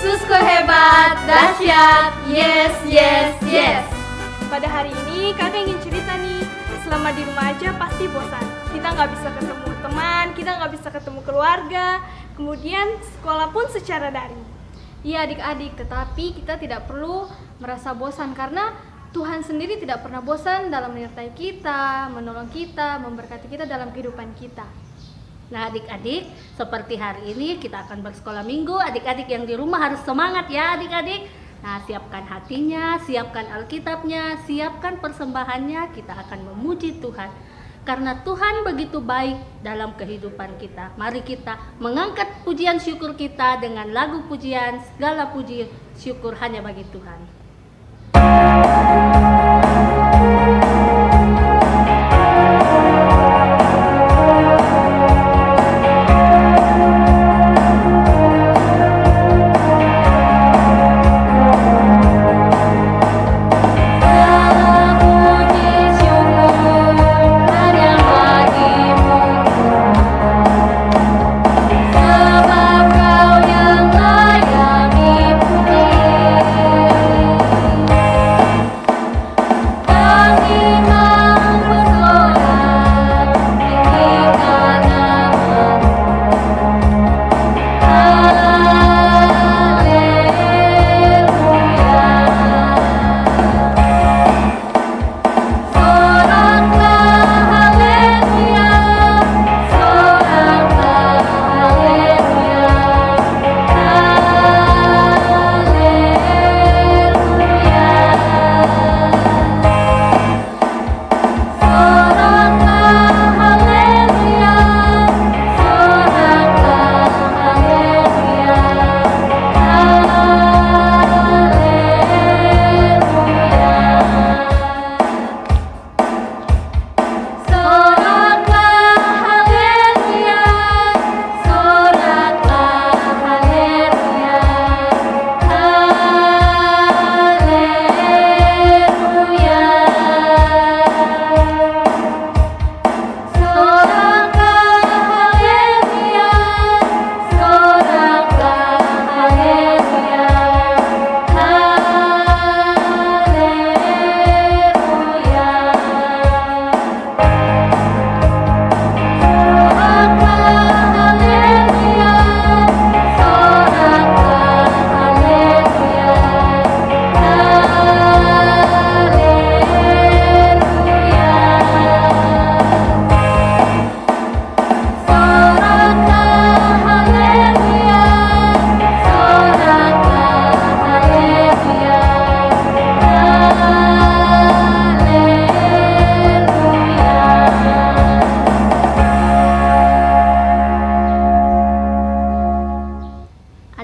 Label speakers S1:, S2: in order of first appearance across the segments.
S1: Yesusku hebat, dahsyat, yes, yes, yes.
S2: Pada hari ini kakak ingin cerita nih, selama di rumah aja pasti bosan. Kita nggak bisa ketemu teman, kita nggak bisa ketemu keluarga, kemudian sekolah pun secara daring.
S1: Iya adik-adik, tetapi kita tidak perlu merasa bosan karena Tuhan sendiri tidak pernah bosan dalam menyertai kita, menolong kita, memberkati kita dalam kehidupan kita.
S3: Nah adik-adik, seperti hari ini kita akan bersekolah minggu. Adik-adik yang di rumah harus semangat ya adik-adik. Nah siapkan hatinya, siapkan Alkitabnya, siapkan persembahannya. Kita akan memuji Tuhan karena Tuhan begitu baik dalam kehidupan kita. Mari kita mengangkat pujian syukur kita dengan lagu pujian. Segala puji syukur hanya bagi Tuhan.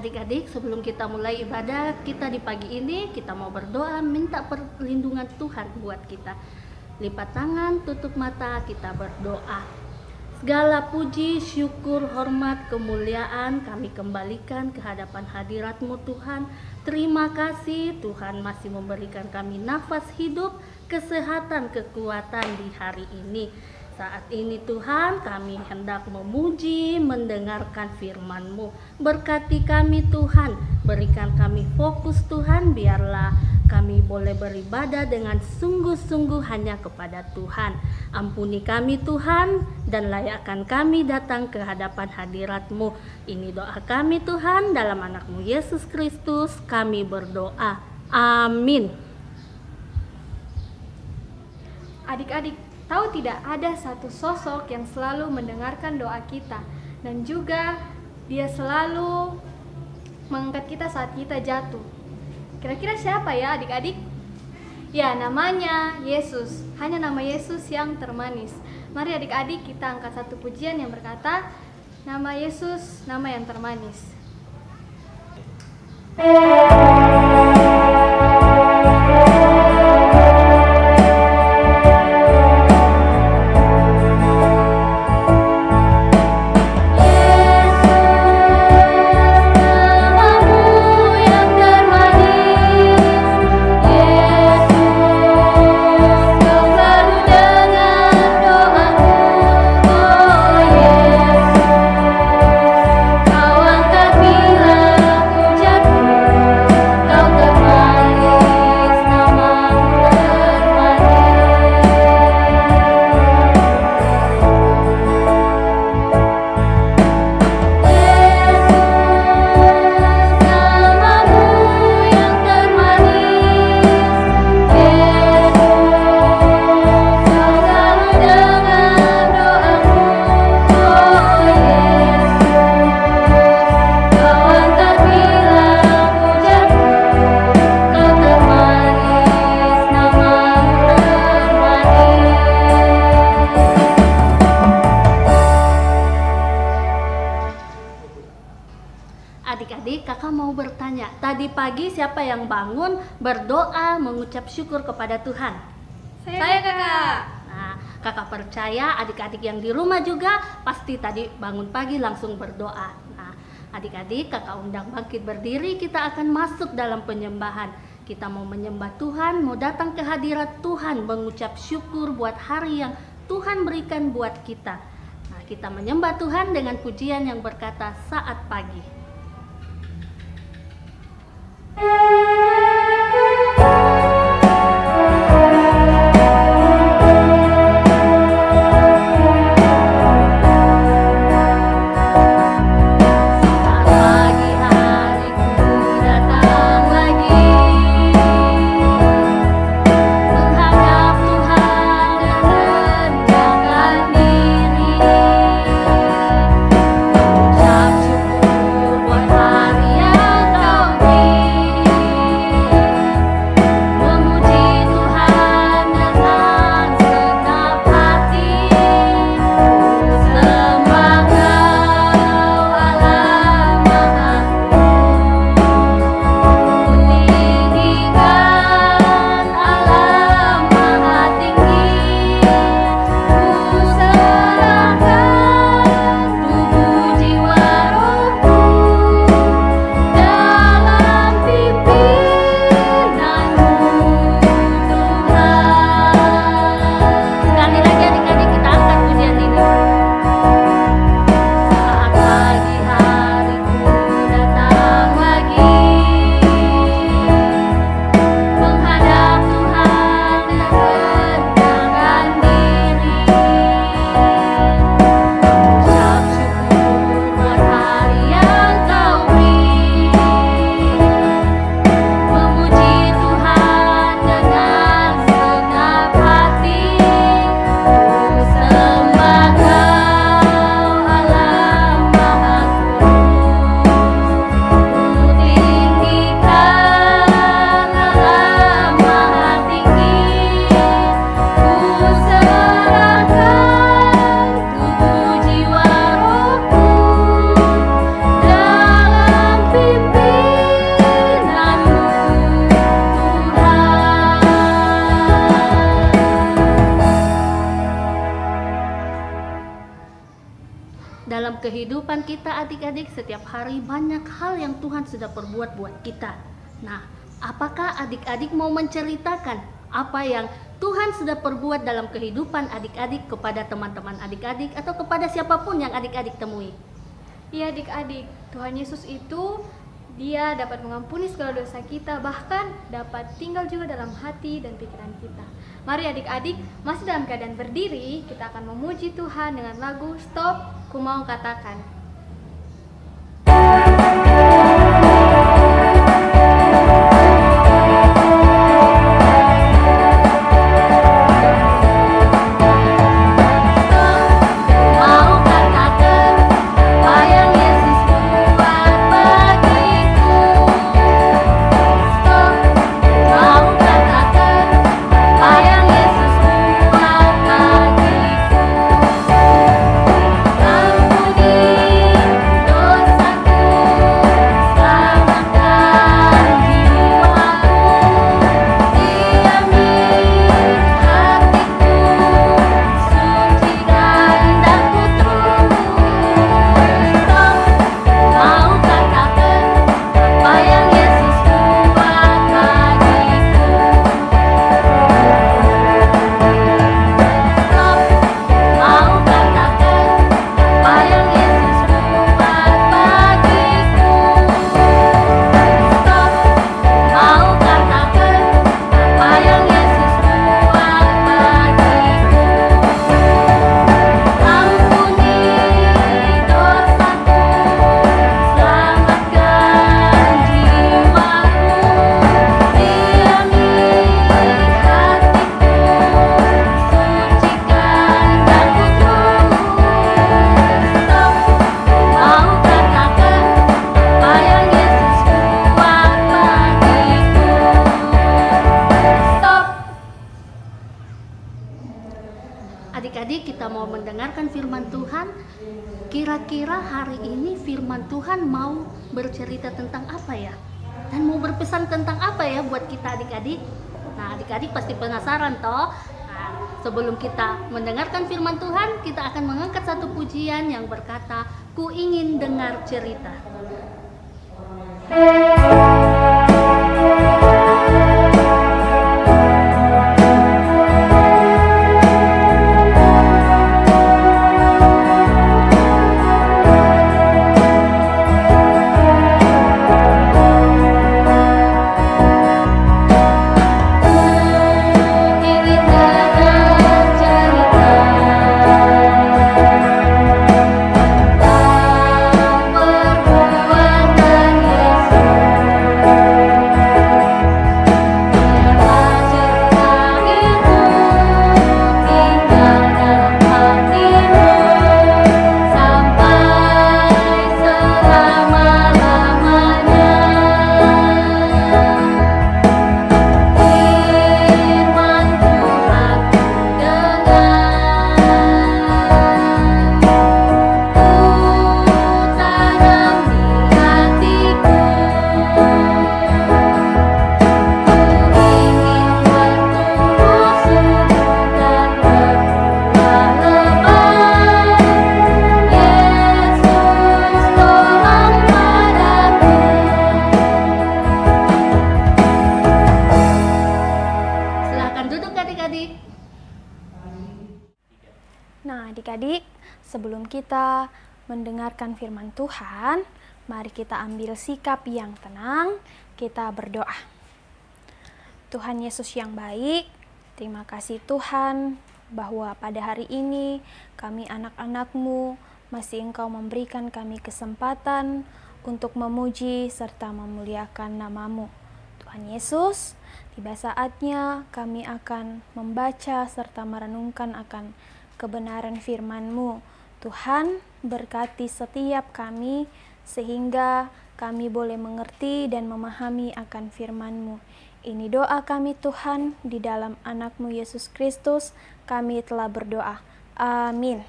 S3: Adik-adik, sebelum kita mulai ibadah kita di pagi ini, kita mau berdoa minta perlindungan Tuhan buat kita. Lipat tangan, tutup mata, kita berdoa. Segala puji, syukur, hormat, kemuliaan kami kembalikan ke hadapan hadirat-Mu Tuhan. Terima kasih Tuhan masih memberikan kami nafas hidup, kesehatan, kekuatan di hari ini. Saat ini Tuhan kami hendak memuji, mendengarkan firman-Mu. Berkati kami Tuhan, berikan kami fokus Tuhan, biarlah kami boleh beribadah dengan sungguh-sungguh hanya kepada Tuhan. Ampuni kami Tuhan dan layakkan kami datang ke hadapan hadirat-Mu. Ini doa kami Tuhan, dalam anak-Mu Yesus Kristus kami berdoa. Amin.
S2: Adik-adik, tahu tidak ada satu sosok yang selalu mendengarkan doa kita dan juga dia selalu mengangkat kita saat kita jatuh. Kira-kira siapa ya adik-adik? Ya, namanya Yesus. Hanya nama Yesus yang termanis. Mari adik-adik kita angkat satu pujian yang berkata, nama Yesus, nama yang termanis.
S1: Kau angkat bila ku jatuh.
S3: Adik-adik, kakak mau bertanya, tadi pagi siapa yang bangun berdoa mengucap syukur kepada Tuhan?
S1: Saya Kakak.
S3: Nah, kakak percaya adik-adik yang di rumah juga pasti tadi bangun pagi langsung berdoa. Nah, adik-adik, kakak undang bangkit berdiri, kita akan masuk dalam penyembahan. Kita mau menyembah Tuhan, mau datang ke hadirat Tuhan, mengucap syukur buat hari yang Tuhan berikan buat kita. Nah, kita menyembah Tuhan dengan pujian yang berkata saat pagi. Dalam kehidupan kita adik-adik, setiap hari banyak hal yang Tuhan sudah perbuat buat kita. Nah, apakah adik-adik mau menceritakan apa yang Tuhan sudah perbuat dalam kehidupan adik-adik kepada teman-teman adik-adik atau kepada siapapun yang adik-adik temui?
S1: Iya adik-adik, Tuhan Yesus itu Dia dapat mengampuni segala dosa kita, bahkan dapat tinggal juga dalam hati dan pikiran kita. Mari adik-adik, masih dalam keadaan berdiri, kita akan memuji Tuhan dengan lagu Stop, Ku Mau Katakan. Adik-adik, kita mau mendengarkan firman Tuhan. Kira-kira hari ini
S3: firman Tuhan mau bercerita tentang apa ya? Dan mau berpesan tentang apa ya buat kita adik-adik? Nah, adik-adik pasti penasaran toh? Nah, sebelum kita mendengarkan firman Tuhan, kita akan mengangkat satu pujian yang berkata, "Ku ingin dengar cerita."
S2: Nah, adik-adik, sebelum kita mendengarkan firman Tuhan, mari kita ambil sikap yang tenang, kita berdoa. Tuhan Yesus yang baik, terima kasih Tuhan bahwa pada hari ini kami anak-anak-Mu masih Engkau memberikan kami kesempatan untuk memuji serta memuliakan nama-Mu. Tuhan Yesus, tiba saatnya kami akan membaca serta merenungkan akan kebenaran firman-Mu. Tuhan, berkati setiap kami sehingga kami boleh mengerti dan memahami akan firman-Mu. Ini doa kami Tuhan, di dalam anak-Mu Yesus Kristus kami telah berdoa. Amin.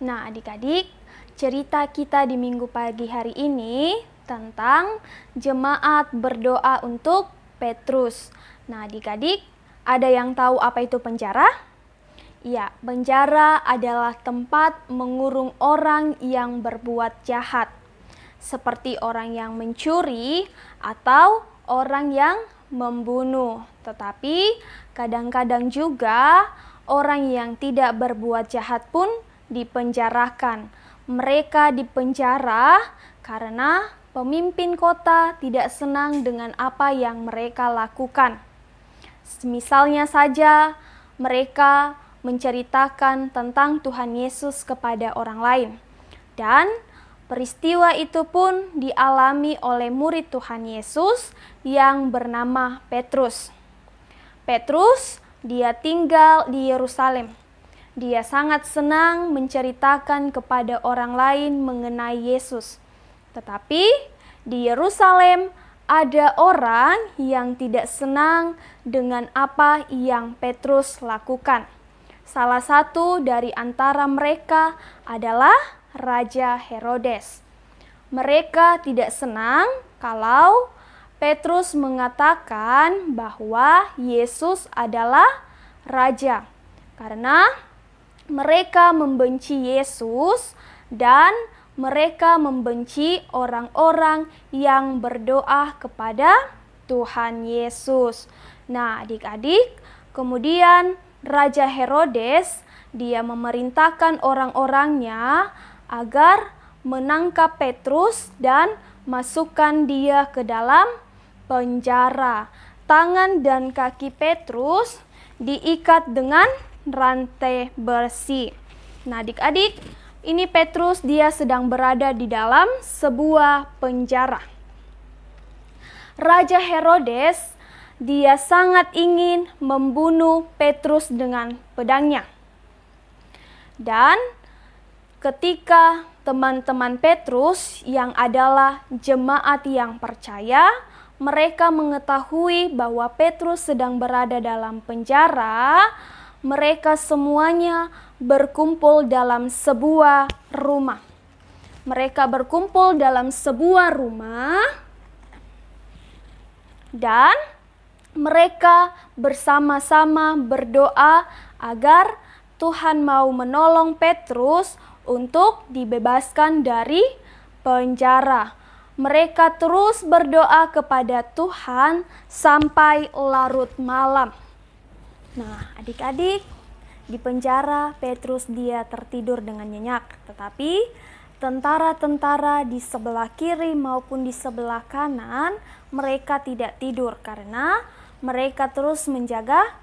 S2: Nah, adik-adik, cerita kita di minggu pagi hari ini tentang jemaat berdoa untuk Petrus. Nah, adik-adik, ada yang tahu apa itu penjara? Ya, penjara adalah tempat mengurung orang yang berbuat jahat, seperti orang yang mencuri atau orang yang membunuh. Tetapi kadang-kadang juga orang yang tidak berbuat jahat pun dipenjarakan. Mereka dipenjara karena pemimpin kota tidak senang dengan apa yang mereka lakukan. Misalnya saja mereka menceritakan tentang Tuhan Yesus kepada orang lain. Dan peristiwa itu pun dialami oleh murid Tuhan Yesus yang bernama Petrus. Petrus, dia tinggal di Yerusalem. Dia sangat senang menceritakan kepada orang lain mengenai Yesus. Tetapi di Yerusalem ada orang yang tidak senang dengan apa yang Petrus lakukan. Salah satu dari antara mereka adalah Raja Herodes. Mereka tidak senang kalau Petrus mengatakan bahwa Yesus adalah raja, karena mereka membenci Yesus dan mereka membenci orang-orang yang berdoa kepada Tuhan Yesus. Nah, adik-adik, kemudian Raja Herodes, dia memerintahkan orang-orangnya agar menangkap Petrus dan masukkan dia ke dalam penjara. Tangan dan kaki Petrus diikat dengan rantai besi. Nah, adik-adik, ini Petrus dia sedang berada di dalam sebuah penjara. Raja Herodes, dia sangat ingin membunuh Petrus dengan pedangnya. Dan ketika teman-teman Petrus yang adalah jemaat yang percaya, mereka mengetahui bahwa Petrus sedang berada dalam penjara, mereka semuanya berkumpul dalam sebuah rumah.
S4: mereka berkumpul dalam sebuah rumah dan mereka bersama-sama berdoa agar Tuhan mau menolong Petrus untuk dibebaskan dari penjara. Mereka terus berdoa kepada Tuhan sampai larut malam. Nah, adik-adik, di penjara Petrus dia tertidur dengan nyenyak. Tetapi tentara-tentara di sebelah kiri maupun di sebelah kanan mereka tidak tidur karena mereka terus menjaga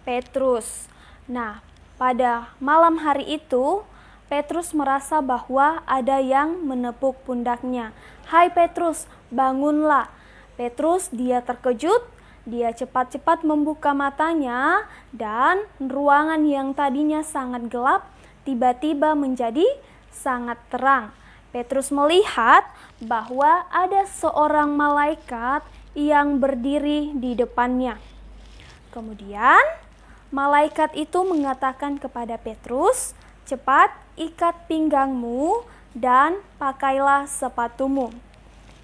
S4: Petrus. Nah, pada malam hari itu Petrus merasa bahwa ada yang menepuk pundaknya. "Hai Petrus, bangunlah." Petrus dia terkejut, dia cepat-cepat membuka matanya dan ruangan yang tadinya sangat gelap tiba-tiba menjadi sangat terang. Petrus melihat bahwa ada seorang malaikat yang berdiri di depannya. Kemudian malaikat itu mengatakan kepada Petrus, "Cepat ikat pinggangmu dan pakailah sepatumu."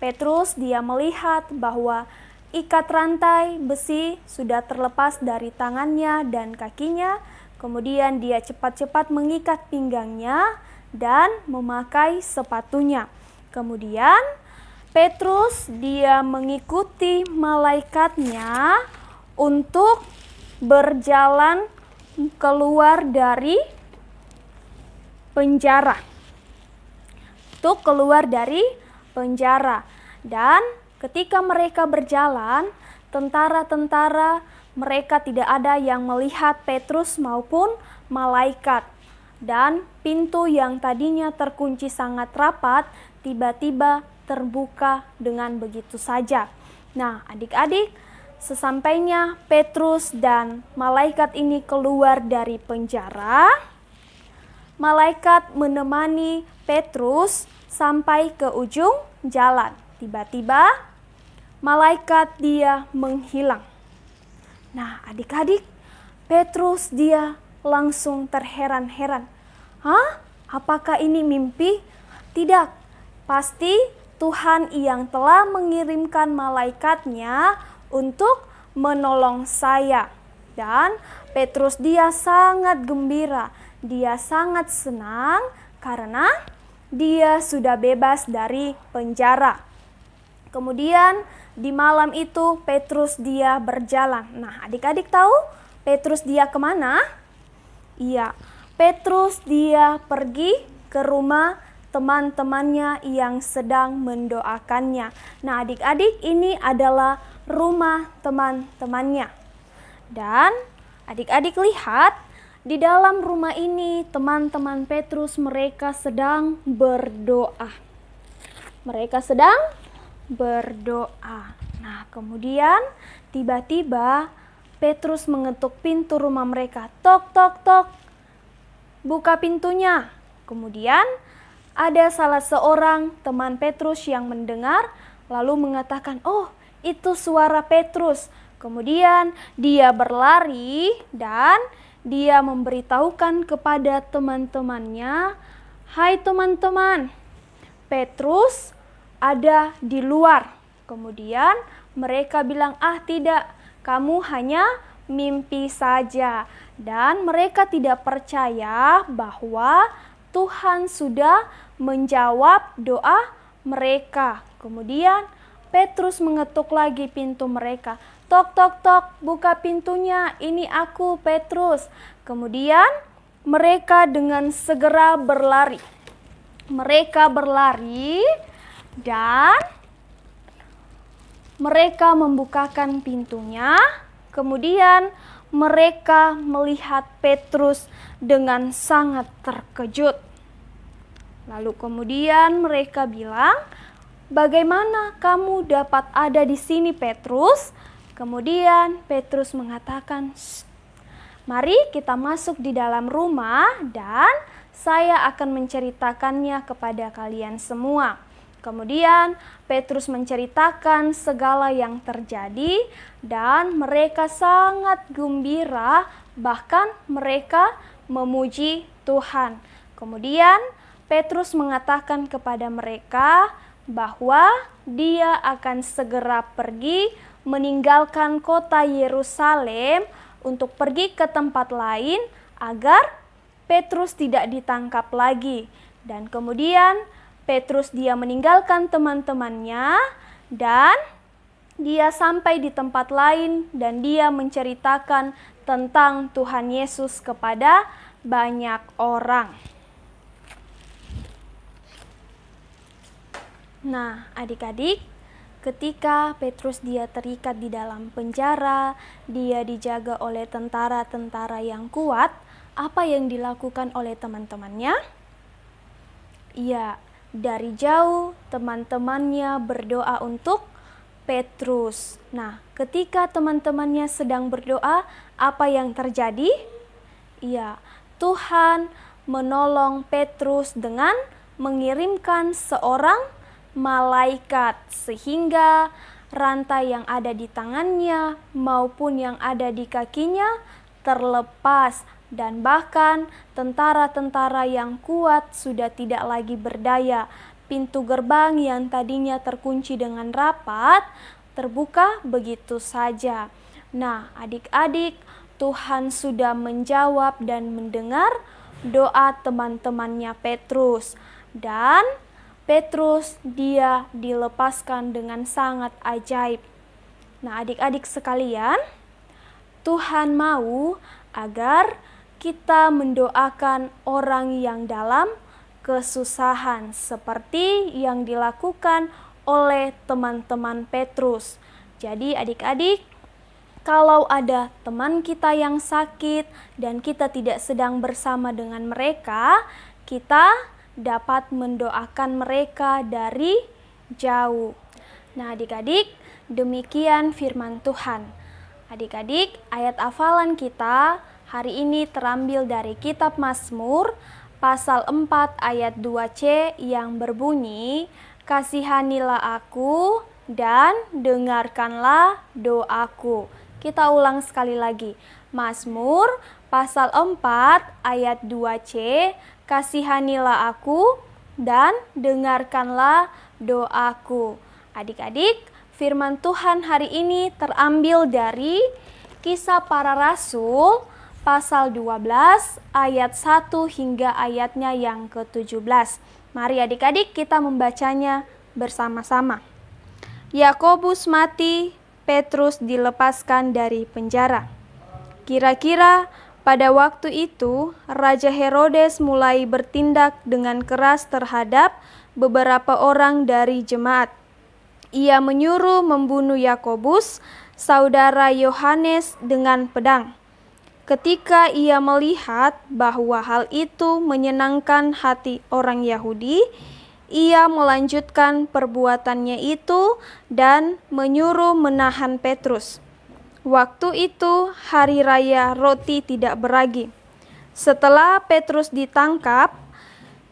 S4: Petrus dia melihat bahwa ikat rantai besi sudah terlepas dari tangannya dan kakinya. Kemudian dia cepat-cepat mengikat pinggangnya dan memakai sepatunya. Kemudian Petrus dia mengikuti malaikatnya untuk berjalan keluar dari penjara. Untuk keluar dari penjara. Dan ketika mereka berjalan, tentara-tentara mereka tidak ada yang melihat Petrus maupun malaikat. Dan pintu yang tadinya terkunci sangat rapat tiba-tiba terbuka dengan begitu saja. Nah, adik-adik, sesampainya Petrus dan malaikat ini keluar dari penjara, malaikat menemani Petrus sampai ke ujung jalan. Tiba-tiba malaikat dia menghilang. Nah, adik-adik, Petrus dia langsung terheran-heran. "Hah? Apakah ini mimpi?" Tidak, pasti Tuhan yang telah mengirimkan malaikatnya untuk menolong saya. Dan Petrus dia sangat gembira, dia sangat senang karena dia sudah bebas dari penjara. Kemudian di malam itu Petrus dia berjalan. Nah, adik-adik tahu Petrus dia kemana? Iya, Petrus dia pergi ke rumah teman-temannya yang sedang mendoakannya. Nah, adik-adik, ini adalah rumah teman-temannya. Dan adik-adik lihat, di dalam rumah ini teman-teman Petrus mereka sedang berdoa. Mereka sedang berdoa. Nah, kemudian tiba-tiba Petrus mengetuk pintu rumah mereka. "Tok, tok, tok. Buka pintunya." Kemudian ada salah seorang teman Petrus yang mendengar lalu mengatakan, "Oh, itu suara Petrus." Kemudian dia berlari dan dia memberitahukan kepada teman-temannya, "Hai teman-teman, Petrus ada di luar." Kemudian mereka bilang, "Ah tidak, kamu hanya mimpi saja." Dan mereka tidak percaya bahwa Tuhan sudah menjawab doa mereka. Kemudian Petrus mengetuk lagi pintu mereka. "Tok, tok, tok, buka pintunya, ini aku Petrus." Kemudian mereka dengan segera berlari. Mereka berlari dan mereka membukakan pintunya. Kemudian mereka melihat Petrus dengan sangat terkejut. Lalu kemudian mereka bilang, "Bagaimana kamu dapat ada di sini, Petrus?" Kemudian Petrus mengatakan, "Mari kita masuk di dalam rumah dan saya akan menceritakannya kepada kalian semua." Kemudian Petrus menceritakan segala yang terjadi dan mereka sangat gembira, bahkan mereka memuji Tuhan. Kemudian Petrus mengatakan kepada mereka bahwa dia akan segera pergi meninggalkan kota Yerusalem untuk pergi ke tempat lain agar Petrus tidak ditangkap lagi. Dan kemudian Petrus dia meninggalkan teman-temannya dan dia sampai di tempat lain dan dia menceritakan tentang Tuhan Yesus kepada banyak orang. Nah, adik-adik, ketika Petrus dia terikat di dalam penjara, dia dijaga oleh tentara-tentara yang kuat, apa yang dilakukan oleh teman-temannya? Ya, dari jauh teman-temannya berdoa untuk Petrus. Nah, ketika teman-temannya sedang berdoa, apa yang terjadi? Ya, Tuhan menolong Petrus dengan mengirimkan seorang malaikat sehingga rantai yang ada di tangannya maupun yang ada di kakinya terlepas, dan bahkan tentara-tentara yang kuat sudah tidak lagi berdaya. Pintu gerbang yang tadinya terkunci dengan rapat terbuka begitu saja. Nah, adik-adik, Tuhan sudah menjawab dan mendengar doa teman-temannya Petrus, dan Petrus dia dilepaskan dengan sangat ajaib. Nah, adik-adik sekalian, Tuhan mau agar kita mendoakan orang yang dalam kesusahan seperti yang dilakukan oleh teman-teman Petrus. Jadi adik-adik, kalau ada teman kita yang sakit dan kita tidak sedang bersama dengan mereka, kita dapat mendoakan mereka dari jauh. Nah, adik-adik, demikian firman Tuhan. Adik-adik, ayat hafalan kita hari ini terambil dari kitab Mazmur pasal 4 ayat 2c yang berbunyi, "Kasihanilah aku dan dengarkanlah doaku." Kita ulang sekali lagi. Mazmur pasal 4 ayat 2c, "Kasihanilah aku dan dengarkanlah doaku." Adik-adik, firman Tuhan hari ini terambil dari Kisah Para Rasul pasal 12 ayat 1 hingga ayatnya yang ke-17. Mari adik-adik kita membacanya bersama-sama. Yakobus mati, Petrus dilepaskan dari penjara. Kira-kira pada waktu itu, Raja Herodes mulai bertindak dengan keras terhadap beberapa orang dari jemaat. Ia menyuruh membunuh Yakobus, saudara Yohanes, dengan pedang. Ketika ia melihat bahwa hal itu menyenangkan hati orang Yahudi, ia melanjutkan perbuatannya itu dan menyuruh menahan Petrus. Waktu itu hari raya roti tidak beragi. Setelah Petrus ditangkap,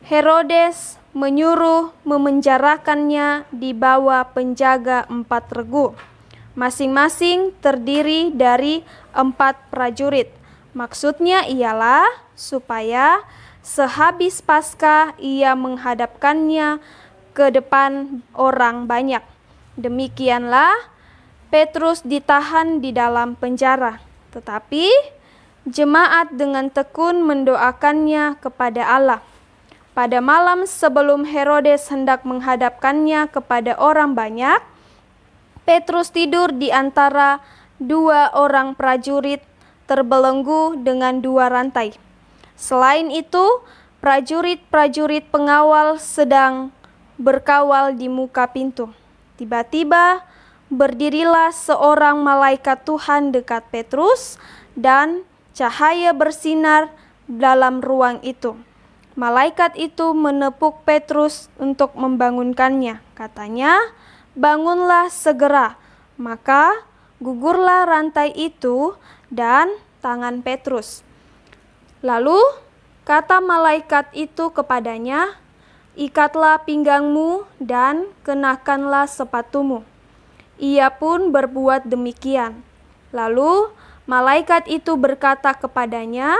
S4: Herodes menyuruh memenjarakannya di bawah penjaga 4 regu. Masing-masing terdiri dari 4 prajurit. Maksudnya ialah supaya sehabis Paskah ia menghadapkannya ke depan orang banyak. Demikianlah Petrus ditahan di dalam penjara, tetapi jemaat dengan tekun mendoakannya kepada Allah. Pada malam sebelum Herodes hendak menghadapkannya kepada orang banyak, Petrus tidur di antara 2 orang prajurit terbelenggu dengan 2 rantai. Selain itu, prajurit-prajurit pengawal sedang berkawal di muka pintu. Tiba-tiba berdirilah seorang malaikat Tuhan dekat Petrus dan cahaya bersinar dalam ruang itu. Malaikat itu menepuk Petrus untuk membangunkannya. Katanya, "Bangunlah segera." Maka gugurlah rantai itu dan tangan Petrus. Lalu kata malaikat itu kepadanya, "Ikatlah pinggangmu dan kenakanlah sepatumu." Ia pun berbuat demikian. Lalu malaikat itu berkata kepadanya,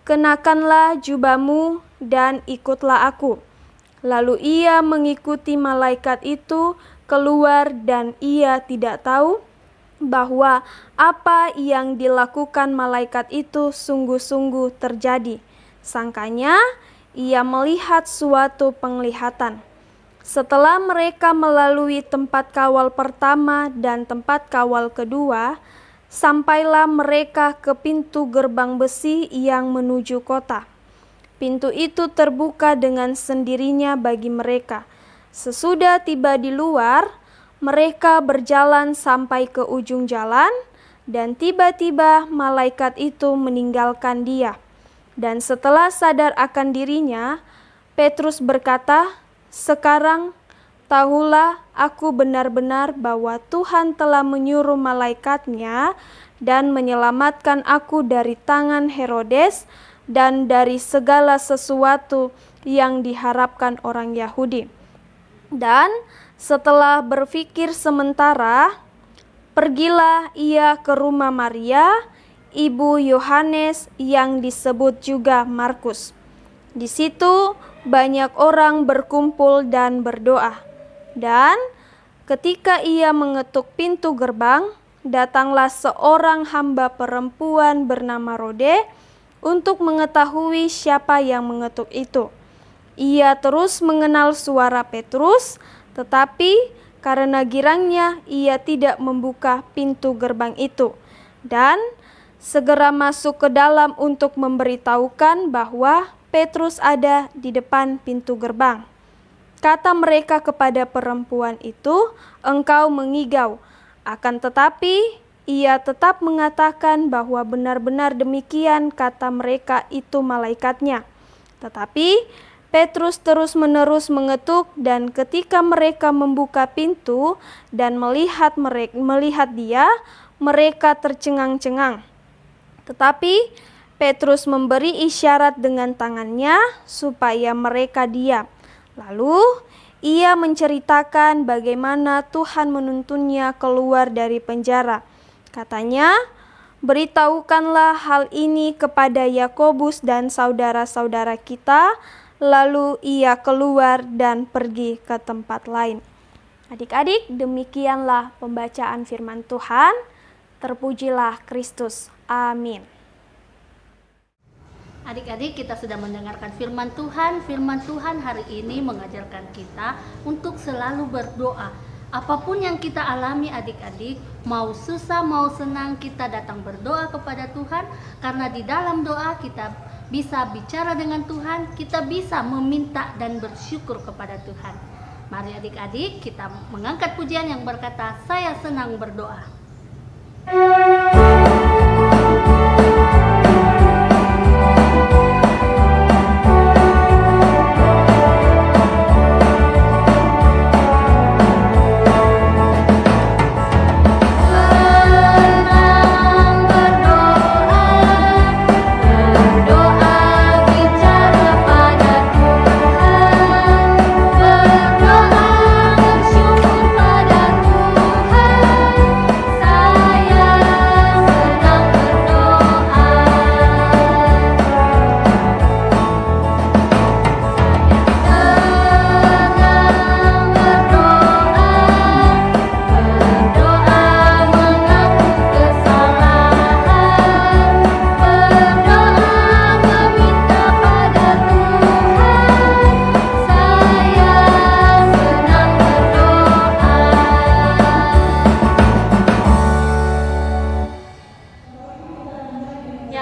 S4: "Kenakanlah jubahmu dan ikutlah aku." Lalu ia mengikuti malaikat itu keluar dan ia tidak tahu bahwa apa yang dilakukan malaikat itu sungguh-sungguh terjadi. Sangkanya ia melihat suatu penglihatan. Setelah mereka melalui tempat kawal pertama dan tempat kawal kedua, sampailah mereka ke pintu gerbang besi yang menuju kota. Pintu itu terbuka dengan sendirinya bagi mereka. Sesudah tiba di luar, mereka berjalan sampai ke ujung jalan, dan tiba-tiba malaikat itu meninggalkan dia. Dan setelah sadar akan dirinya, Petrus berkata, "Sekarang tahulah aku benar-benar bahwa Tuhan telah menyuruh malaikatnya dan menyelamatkan aku dari tangan Herodes dan dari segala sesuatu yang diharapkan orang Yahudi." Dan setelah berpikir sementara, pergilah ia ke rumah Maria, ibu Yohanes yang disebut juga Markus. Di situ banyak orang berkumpul dan berdoa. Dan ketika ia mengetuk pintu gerbang, datanglah seorang hamba perempuan bernama Rode untuk mengetahui siapa yang mengetuk itu. Ia terus mengenal suara Petrus, tetapi karena girangnya ia tidak membuka pintu gerbang itu, dan segera masuk ke dalam untuk memberitahukan bahwa Petrus ada di depan pintu gerbang. Kata mereka kepada perempuan itu, "Engkau mengigau." Akan tetapi ia tetap mengatakan bahwa benar-benar demikian kata mereka itu malaikatnya. Tetapi Petrus terus-menerus mengetuk, dan ketika mereka membuka pintu dan melihat dia, mereka tercengang-cengang. Tetapi Petrus memberi isyarat dengan tangannya supaya mereka diam. Lalu ia menceritakan bagaimana Tuhan menuntunnya keluar dari penjara. Katanya, "Beritahukanlah hal ini kepada Yakobus dan saudara-saudara kita." Lalu ia keluar dan pergi ke tempat lain. Adik-adik, demikianlah pembacaan firman Tuhan. Terpujilah Kristus. Amin.
S3: Adik-adik, kita sudah mendengarkan firman Tuhan. Firman Tuhan hari ini mengajarkan kita untuk selalu berdoa. Apapun yang kita alami adik-adik, mau susah mau senang, kita datang berdoa kepada Tuhan. Karena di dalam doa kita bisa bicara dengan Tuhan, kita bisa meminta dan bersyukur kepada Tuhan. Mari adik-adik kita mengangkat pujian yang berkata, "Saya senang berdoa."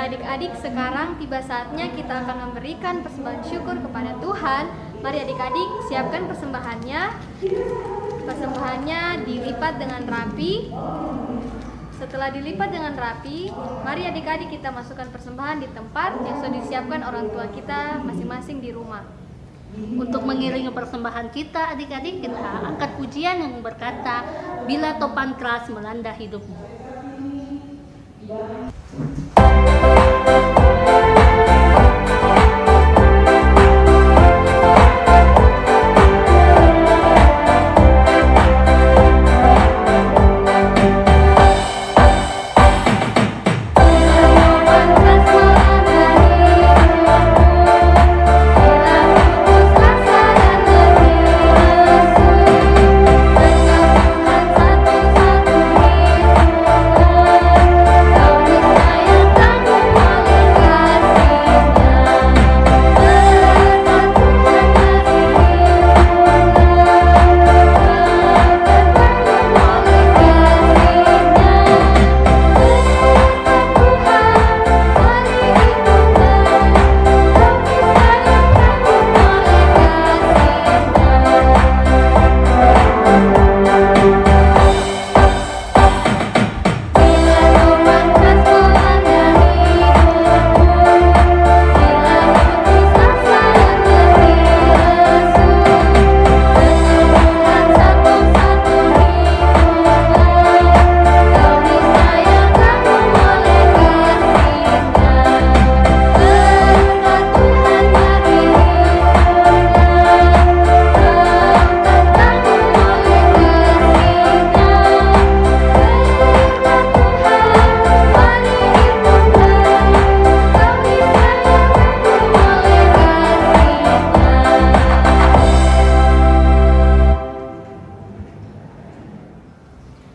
S1: Adik-adik, sekarang tiba saatnya kita akan memberikan persembahan syukur kepada Tuhan. Mari adik-adik siapkan persembahannya. Persembahannya dilipat dengan rapi. Setelah dilipat dengan rapi, mari adik-adik kita masukkan persembahan di tempat yang sudah disiapkan orang tua kita masing-masing di rumah.
S3: Untuk mengiringi persembahan kita, adik-adik, kita angkat pujian yang berkata, "Bila topan keras melanda hidupmu."
S2: Bila putus asa dan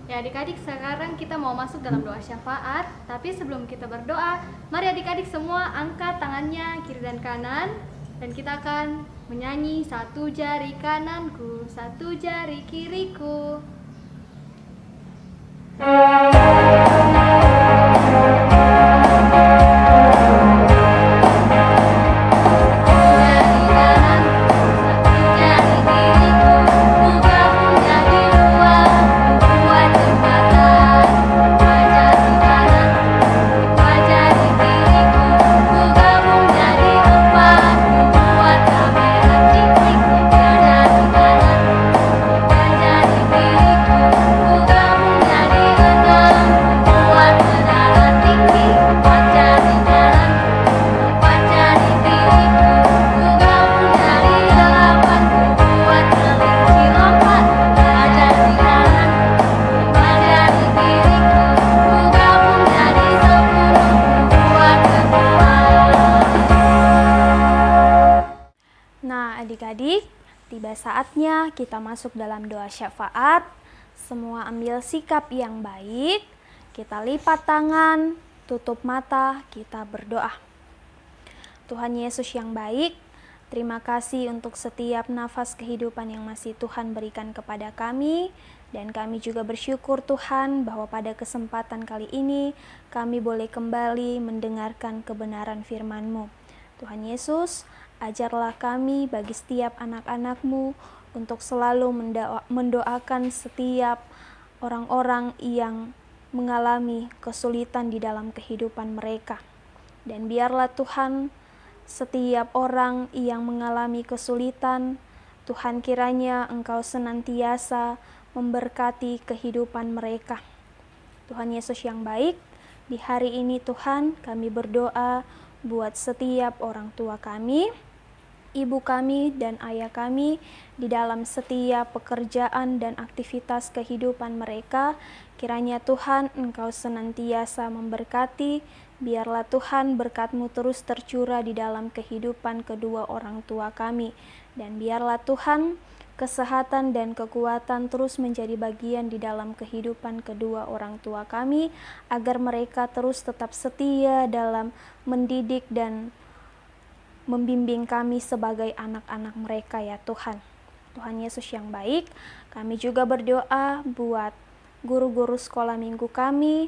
S1: Ya adik-adik, sekarang kita mau masuk dalam doa syafaat. Tapi sebelum kita berdoa, mari adik-adik semua angkat tangannya kiri dan kanan. Dan kita akan menyanyi satu jari kananku, satu jari kiriku.
S4: Adik-adik, tiba saatnya kita masuk dalam doa syafaat. Semua ambil sikap yang baik. Kita lipat tangan, tutup mata, kita berdoa. Tuhan Yesus yang baik, terima kasih untuk setiap nafas kehidupan yang masih Tuhan berikan kepada kami. Dan kami juga bersyukur Tuhan bahwa pada kesempatan kali ini kami boleh kembali mendengarkan kebenaran firman-Mu. Tuhan Yesus, ajarlah kami bagi setiap anak-anak-Mu untuk selalu mendoakan setiap orang-orang yang mengalami kesulitan di dalam kehidupan mereka. Dan biarlah Tuhan, setiap orang yang mengalami kesulitan, Tuhan kiranya Engkau senantiasa memberkati kehidupan mereka. Tuhan Yesus yang baik, di hari ini Tuhan kami berdoa buat setiap orang tua kami, ibu kami dan ayah kami di dalam setiap pekerjaan dan aktivitas kehidupan mereka. Kiranya Tuhan Engkau senantiasa memberkati, biarlah Tuhan berkat-Mu terus tercurah di dalam kehidupan kedua orang tua kami. Dan biarlah Tuhan kesehatan dan kekuatan terus menjadi bagian di dalam kehidupan kedua orang tua kami, agar mereka terus tetap setia dalam mendidik dan membimbing kami sebagai anak-anak mereka ya Tuhan. Tuhan Yesus yang baik, kami juga berdoa buat guru-guru sekolah minggu kami,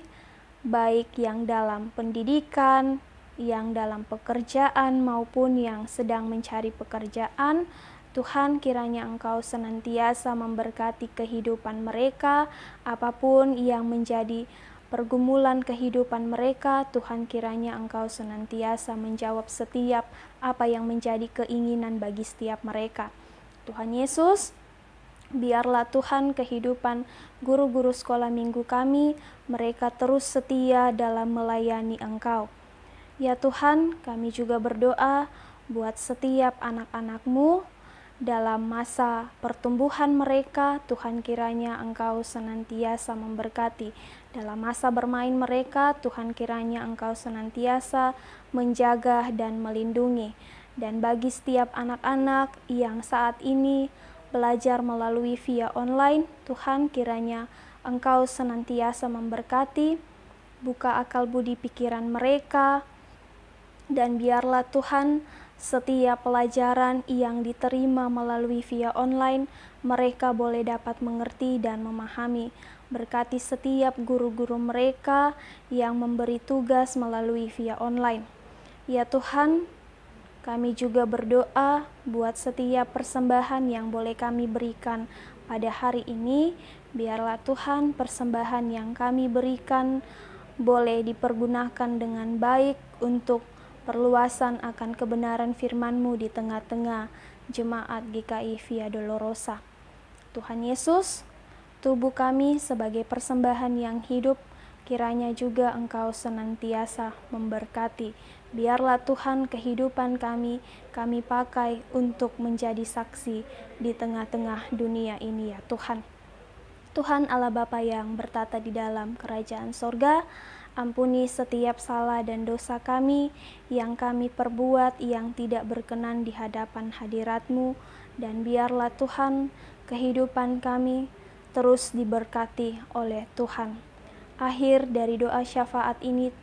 S4: baik yang dalam pendidikan, yang dalam pekerjaan maupun yang sedang mencari pekerjaan. Tuhan kiranya Engkau senantiasa memberkati kehidupan mereka, apapun yang menjadi pergumulan kehidupan mereka. Tuhan kiranya Engkau senantiasa menjawab setiap apa yang menjadi keinginan bagi setiap mereka. Tuhan Yesus, biarlah Tuhan kehidupan guru-guru sekolah minggu kami, mereka terus setia dalam melayani Engkau. Ya Tuhan, kami juga berdoa buat setiap anak-anak-Mu dalam masa pertumbuhan mereka. Tuhan kiranya Engkau senantiasa memberkati. Dalam masa bermain mereka, Tuhan kiranya Engkau senantiasa menjaga dan melindungi. Dan bagi setiap anak-anak yang saat ini belajar melalui via online, Tuhan kiranya Engkau senantiasa memberkati, buka akal budi pikiran mereka, dan biarlah Tuhan setiap pelajaran yang diterima melalui via online, mereka boleh dapat mengerti dan memahami. Berkati setiap guru-guru mereka yang memberi tugas melalui via online. Ya Tuhan, kami juga berdoa buat setiap persembahan yang boleh kami berikan pada hari ini. Biarlah Tuhan persembahan yang kami berikan boleh dipergunakan dengan baik untuk perluasan akan kebenaran firman-Mu di tengah-tengah jemaat GKI Via Dolorosa. Tuhan Yesus, tubuh kami sebagai persembahan yang hidup, kiranya juga Engkau senantiasa memberkati. Biarlah Tuhan kehidupan kami pakai untuk menjadi saksi di tengah-tengah dunia ini ya Tuhan. Tuhan Allah Bapa yang bertata di dalam kerajaan sorga, ampuni setiap salah dan dosa kami yang kami perbuat yang tidak berkenan di hadapan hadirat-Mu, dan biarlah Tuhan kehidupan kami terus diberkati oleh Tuhan. Akhir dari doa syafaat ini,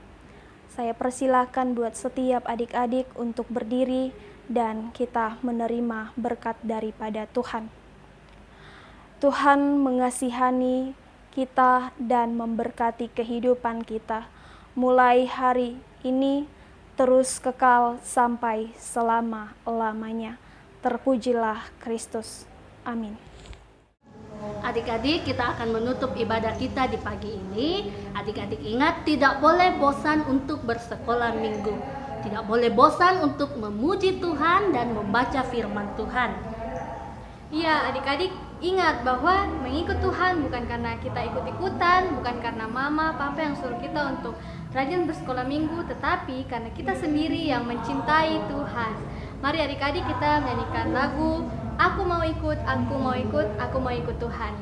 S4: saya persilahkan buat setiap adik-adik untuk berdiri dan kita menerima berkat daripada Tuhan. Tuhan mengasihani kita dan memberkati kehidupan kita mulai hari ini terus kekal sampai selama-lamanya. Terpujilah Kristus. Amin.
S3: Adik-adik, kita akan menutup ibadah kita di pagi ini. Adik-adik ingat, tidak boleh bosan untuk bersekolah minggu. Tidak boleh bosan untuk memuji Tuhan dan membaca firman Tuhan.
S2: Iya, adik-adik ingat bahwa mengikut Tuhan bukan karena kita ikut-ikutan, bukan karena mama, papa yang suruh kita untuk rajin bersekolah minggu, tetapi karena kita sendiri yang mencintai Tuhan. Mari adik-adik kita menyanyikan lagu Aku mau ikut, aku mau ikut, aku mau ikut Tuhan.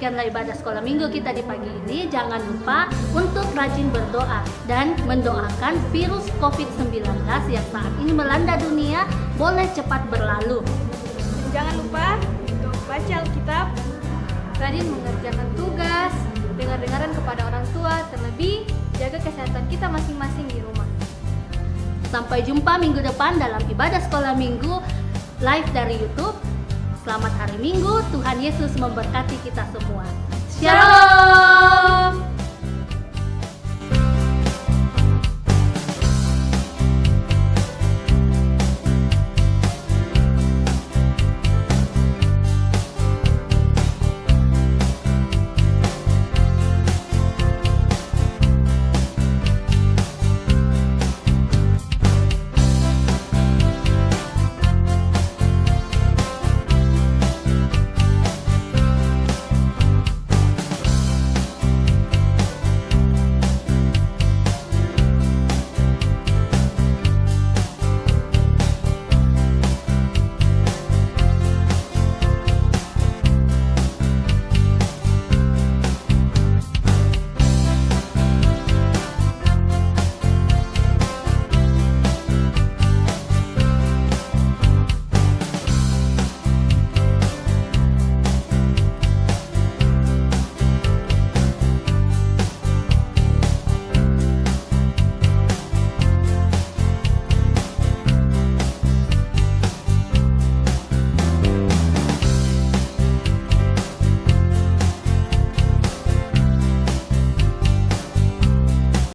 S3: Demikianlah ibadah sekolah minggu kita di pagi ini. Jangan lupa untuk rajin berdoa dan mendoakan virus COVID-19 yang saat ini melanda dunia boleh cepat berlalu.
S4: Jangan lupa untuk baca Alkitab,
S2: Rajin mengerjakan tugas, dengar-dengaran kepada orang tua, terlebih jaga kesehatan kita masing-masing di rumah.
S3: Sampai jumpa minggu depan dalam ibadah sekolah minggu live dari YouTube. Selamat hari Minggu, Tuhan Yesus memberkati kita semua. Shalom.